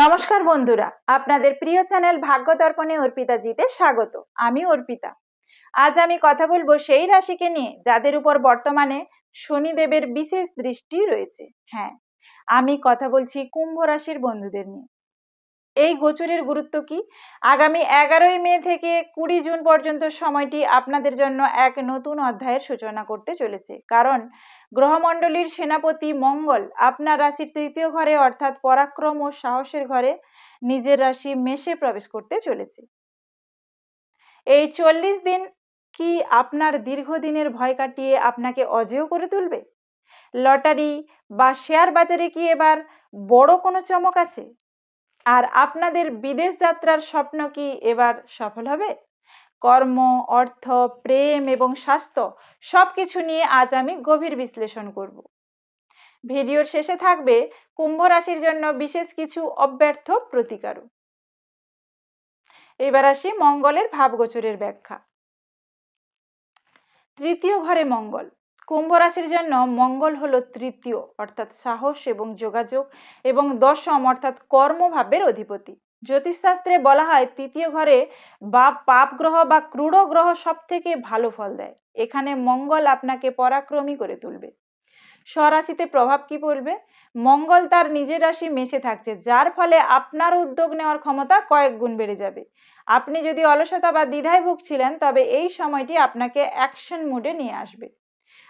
নমস্কার বন্ধুরা, আপনাদের প্রিয় চ্যানেল ভাগ্য দর্পণে অর্পিতাজিতে স্বাগত। আমি অর্পিতা। আজ আমি কথা বলবো সেই রাশিকে নিয়ে যাদের উপর বর্তমানে শনিদেবের বিশেষ দৃষ্টি রয়েছে। হ্যাঁ, আমি কথা বলছি কুম্ভ রাশির বন্ধুদের নিয়ে। এই গোচরের গুরুত্ব কি? আগামী 11ই মে থেকে 20 জুন পর্যন্ত সময়টি আপনাদের জন্য এক নতুন অধ্যায়ের সূচনা করতে চলেছে। কারণ গ্রহমণ্ডলীর সেনাপতি মঙ্গল আপনার রাশির তৃতীয় ঘরে অর্থাৎ পরাক্রম ও সাহসের ঘরে নিজের রাশি মেষে প্রবেশ করতে চলেছে। এই 40 দিন কি আপনার দীর্ঘদিনের ভয় কাটিয়ে আপনাকে অজেয় করে তুলবে? লটারি বা শেয়ার বাজারে কি এবার বড় কোনো চমক আছে? আর আপনাদের বিদেশ যাত্রার স্বপ্ন কি এবার সফল হবে? কর্ম, অর্থ, প্রেম এবং স্বাস্থ্য সবকিছু নিয়ে আজ আমি গভীর বিশ্লেষণ করব। ভিডিওর শেষে থাকবে কুম্ভ রাশির জন্য বিশেষ কিছু অব্যর্থ প্রতিকারও। এবার আসি মঙ্গলের ভাবগোচরের ব্যাখ্যা। তৃতীয় ঘরে মঙ্গল। কুম্ভ রাশির জন্য মঙ্গল হলো তৃতীয় অর্থাৎ সাহস এবং যোগাযোগ এবং দশম অর্থাৎ কর্মভাবের অধিপতি। জ্যোতিষশাস্ত্রে বলা হয় তৃতীয় ঘরে বা পাপ গ্রহ বা ক্রূঢ় গ্রহ সব থেকে ভালো ফল দেয়। এখানে মঙ্গল আপনাকে পরাক্রমী করে তুলবে। স্বরাশিতে প্রভাব কি পড়বে? মঙ্গল তার নিজের রাশি মেষে থাকছে, যার ফলে আপনার উদ্যোগ নেওয়ার ক্ষমতা কয়েক গুণ বেড়ে যাবে। আপনি যদি অলসতা বা দ্বিধায় ভুগছিলেন তবে এই সময়টি আপনাকে অ্যাকশন মুডে নিয়ে আসবে।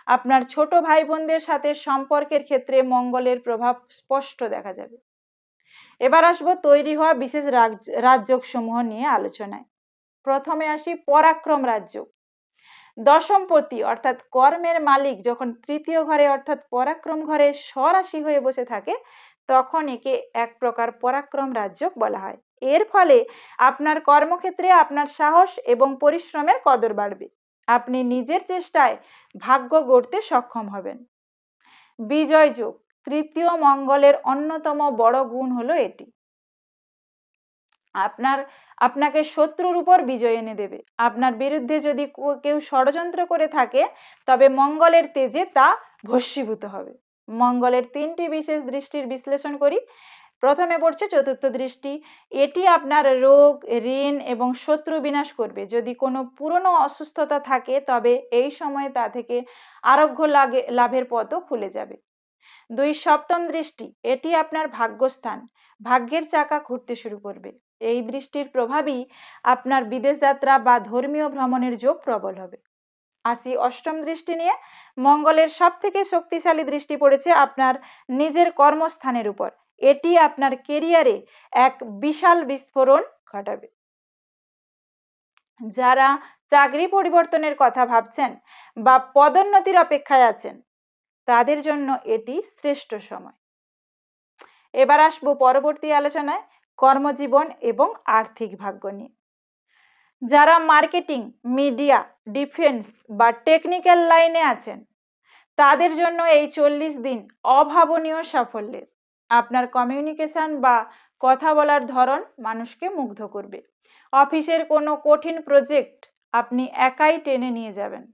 আপনার ছোট ভাই বোনদের সাথে সম্পর্কের ক্ষেত্রে মঙ্গলের প্রভাব স্পষ্ট দেখা যাবে। এবার আসবো তৈরি হওয়া বিশেষ রাজযোগ সমূহ নিয়ে আলোচনায়। প্রথমে আসি পরাক্রম রাজযোগ। দশমপতি অর্থাৎ কর্মের মালিক যখন তৃতীয় ঘরে অর্থাৎ পরাক্রম ঘরে স্বরাশি হয়ে বসে থাকে তখন একে এক প্রকার পরাক্রম রাজযোগ বলা হয়। এর ফলে আপনার কর্মক্ষেত্রে আপনার সাহস এবং পরিশ্রমের কদর বাড়বে। আপনি নিজের চেষ্টায় ভাগ্য গড়তে সক্ষম হবেন। বিজয় যোগ। তৃতীয় মঙ্গলের অন্যতম বড় গুণ হলো এটি আপনাকে শত্রুর উপর বিজয় এনে দেবে। আপনার বিরুদ্ধে যদি কেউ ষড়যন্ত্র করে থাকে তবে মঙ্গলের তেজে তা ভস্মীভূত হবে। মঙ্গলের 3টি বিশেষ দৃষ্টির বিশ্লেষণ করি। প্রথমে পড়ছে চতুর্থ দৃষ্টি। এটি আপনার রোগ, ঋণ এবং শত্রু বিনাশ করবে। যদি কোনো পুরনো অসুস্থতা থাকে তবে এই সময়ে তা থেকে আরোগ্য লাভের পথও খুলে যাবে। 2 সপ্তম দৃষ্টি। এটি আপনার ভাগ্যস্থান, ভাগ্যের চাকা ঘুরতে শুরু করবে। এই দৃষ্টির প্রভাবই আপনার বিদেশ যাত্রা বা ধর্মীয় ভ্রমণের যোগ প্রবল হবে। আসি অষ্টম দৃষ্টি নিয়ে। মঙ্গলের সব থেকে শক্তিশালী দৃষ্টি পড়েছে আপনার নিজের কর্মস্থানের উপর। এটি আপনার কেরিয়ারে এক বিশাল বিস্ফোরণ ঘটাবে। যারা চাকরি পরিবর্তনের কথা ভাবছেন বা পদোন্নতির অপেক্ষায় আছেন তাদের জন্য এটি শ্রেষ্ঠ সময়। এবার আসবো পরবর্তী আলোচনায় কর্মজীবন এবং আর্থিক ভাগ্য নিয়ে। যারা মার্কেটিং, মিডিয়া, ডিফেন্স বা টেকনিক্যাল লাইনে আছেন তাদের জন্য এই 40 দিন অভাবনীয় সাফল্যের। আপনার কমিউনিকেশন বা কথা বলার ধরন মানুষকে মুগ্ধ করবে। অফিসের কোনো কঠিন প্রজেক্ট আপনি একাই টেনে নিয়ে যাবেন।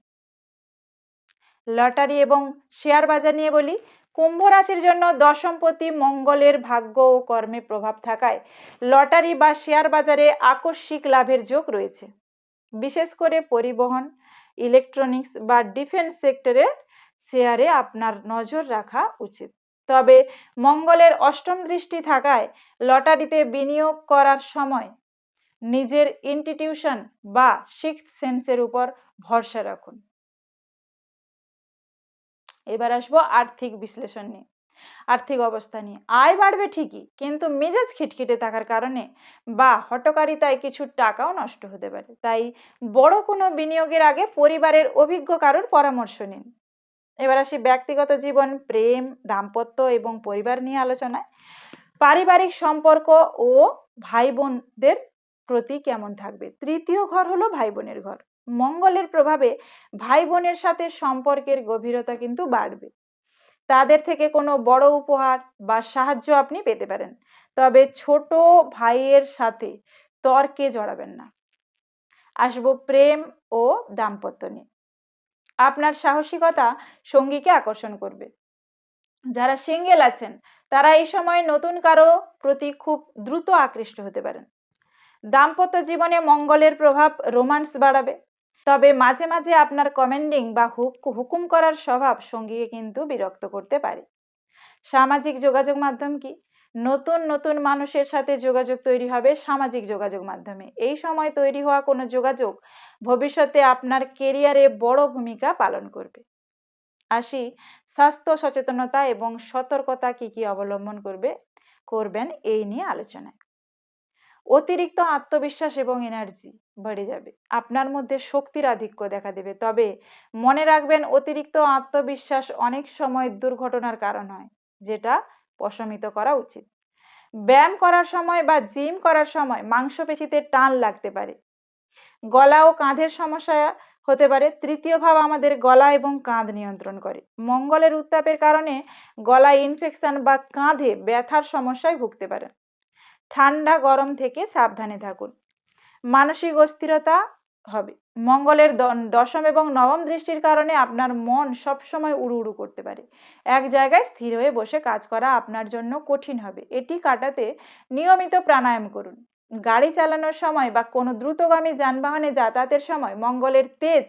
লটারি এবং শেয়ার বাজার নিয়ে বলি। কুম্ভ রাশির জন্য দশমপতি মঙ্গলের ভাগ্য ও কর্মে প্রভাব থাকায় লটারি বা শেয়ার বাজারে আকস্মিক লাভের যোগ রয়েছে। বিশেষ করে পরিবহন, ইলেকট্রনিক্স বা ডিফেন্স সেক্টরে শেয়ারে আপনার নজর রাখা উচিত। তবে মঙ্গলের অষ্টম দৃষ্টি থাকায় লটারিতে বিনিয়োগ করার সময় নিজের ইনটিটিউশন বা সিক্সথ সেন্সের উপর ভরসা রাখুন। এবার আসবো আর্থিক বিশ্লেষণ নিয়ে, আর্থিক অবস্থা নিয়ে। আয় বাড়বে ঠিকই, কিন্তু মেজাজ খিটখিটে থাকার কারণে বা হঠকারিতায় কিছু টাকাও নষ্ট হতে পারে। তাই বড় কোনো বিনিয়োগের আগে পরিবারের অভিজ্ঞ কারোর পরামর্শ নিন। এবার আসি ব্যক্তিগত জীবন, প্রেম, দাম্পত্য এবং পরিবার নিয়ে আলোচনায়। পারিবারিক সম্পর্ক ও ভাই বোনদের প্রতি কেমন থাকবে? তৃতীয় ঘর হলো ভাই বোনের ঘর। মঙ্গলের প্রভাবে ভাই বোনের সাথে সম্পর্কের গভীরতা কিন্তু বাড়বে। তাদের থেকে কোনো বড় উপহার বা সাহায্য আপনি পেতে পারেন। তবে ছোট ভাইয়ের সাথে তর্কে জড়াবেন না। আসবো প্রেম ও দাম্পত্য নিয়ে। আপনার সাহসিকতা সঙ্গীকে আকর্ষণ করবে। যারা সিঙ্গেল আছেন তারা এই সময় নতুন কারো প্রতি খুব দ্রুত আকৃষ্ট হতে পারেন। দাম্পত্য জীবনে মঙ্গলের প্রভাব রোমান্স বাড়াবে, তবে মাঝে মাঝে আপনার কমেন্ডিং বা হুকুম করার স্বভাব সঙ্গীকে কিন্তু বিরক্ত করতে পারে। সামাজিক যোগাযোগ মাধ্যম কি? নতুন নতুন মানুষের সাথে যোগাযোগ তৈরি হবে সামাজিক যোগাযোগ মাধ্যমে। এই সময় তৈরি হওয়া কোনো যোগাযোগ ভবিষ্যতে আপনার কেরিয়ারে বড় ভূমিকা পালন করবে। আসি স্বাস্থ্য সচেতনতা এবং সতর্কতা কি কি অবলম্বন করবেন এই নিয়ে আলোচনায়। অতিরিক্ত আত্মবিশ্বাস এবং এনার্জি বেড়ে যাবে, আপনার মধ্যে শক্তির আধিক্য দেখা দেবে। তবে মনে রাখবেন, অতিরিক্ত আত্মবিশ্বাস অনেক সময় দুর্ঘটনার কারণ হয়, যেটা প্রশমিত করা উচিত। ব্যায়াম করার সময় বা জিম করার সময় মাংসপেশিতে টান লাগতে পারে, গলা ও কাঁধের সমস্যা হতে পারে। তৃতীয় ভাব আমাদের গলা এবং কাঁধ নিয়ন্ত্রণ করে। মঙ্গলের উত্তাপের কারণে গলায় ইনফেকশন বা কাঁধে ব্যথার সমস্যায় ভুগতে পারেন। ঠান্ডা গরম থেকে সাবধানে থাকুন। মানসিক অস্থিরতা হবে। মঙ্গলের দশম এবং নবম দৃষ্টির কারণে আপনার মন সবসময় উড়ু উড়ু করতে পারে। এক জায়গায় স্থির হয়ে বসে কাজ করা আপনার জন্য কঠিন হবে। এটি কাটাতে নিয়মিত প্রাণায়াম করুন। গাড়ি চালানোর সময় বা কোনো দ্রুতগামী যানবাহনে যাতায়াতের সময় মঙ্গলের তেজ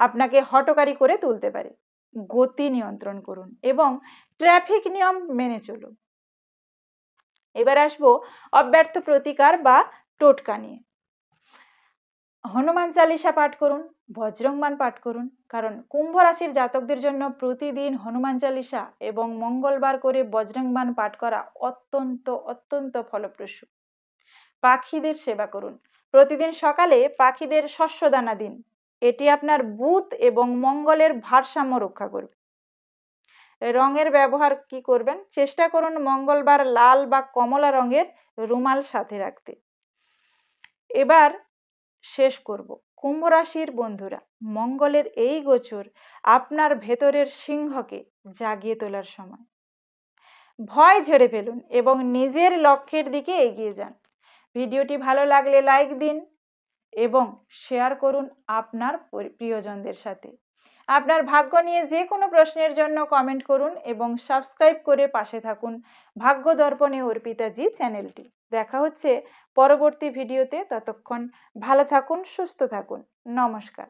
আপনাকে হঠকারী করে তুলতে পারে। গতি নিয়ন্ত্রণ করুন এবং ট্রাফিক নিয়ম মেনে চলুন। এবার আসবো অব্যর্থ প্রতিকার বা টোটকা নিয়ে। হনুমান চালিসা পাঠ করুন, বজরংবাণ পাঠ করুন, কারণ কুম্ভ রাশির জাতকদের জন্য প্রতিদিন হনুমান চালিসা এবং মঙ্গলবার করে বজরংবাণ পাঠ করা অত্যন্ত অত্যন্ত ফলপ্রসূ। পাখিদের সেবা করুন। প্রতিদিন সকালে পাখিদের শস্যদানা দিন। এটি আপনার বুধ এবং মঙ্গলের ভারসাম্য রক্ষা করবে। রঙের ব্যবহার কি করবেন? চেষ্টা করুন মঙ্গলবার লাল বা কমলা রঙের রুমাল সাথে রাখতে। এবার শেষ করব। কুম্ভ রাশির বন্ধুরা, মঙ্গলের এই গোচর আপনার ভেতরের সিংহকে জাগিয়ে তোলার সময়। ভয় ঝেড়ে ফেলুন এবং নিজের লক্ষ্যের দিকে এগিয়ে যান। ভিডিওটি ভালো লাগলে লাইক দিন এবং শেয়ার করুন আপনার প্রিয়জনদের সাথে। আপনার ভাগ্য নিয়ে যে কোনো প্রশ্নের জন্য কমেন্ট করুন এবং সাবস্ক্রাইব করে পাশে থাকুন ভাগ্য দর্পণে অর্পিতাজি চ্যানেলটি। দেখা হচ্ছে পরবর্তী ভিডিওতে। ততক্ষণ ভালো থাকুন, সুস্থ থাকুন। নমস্কার।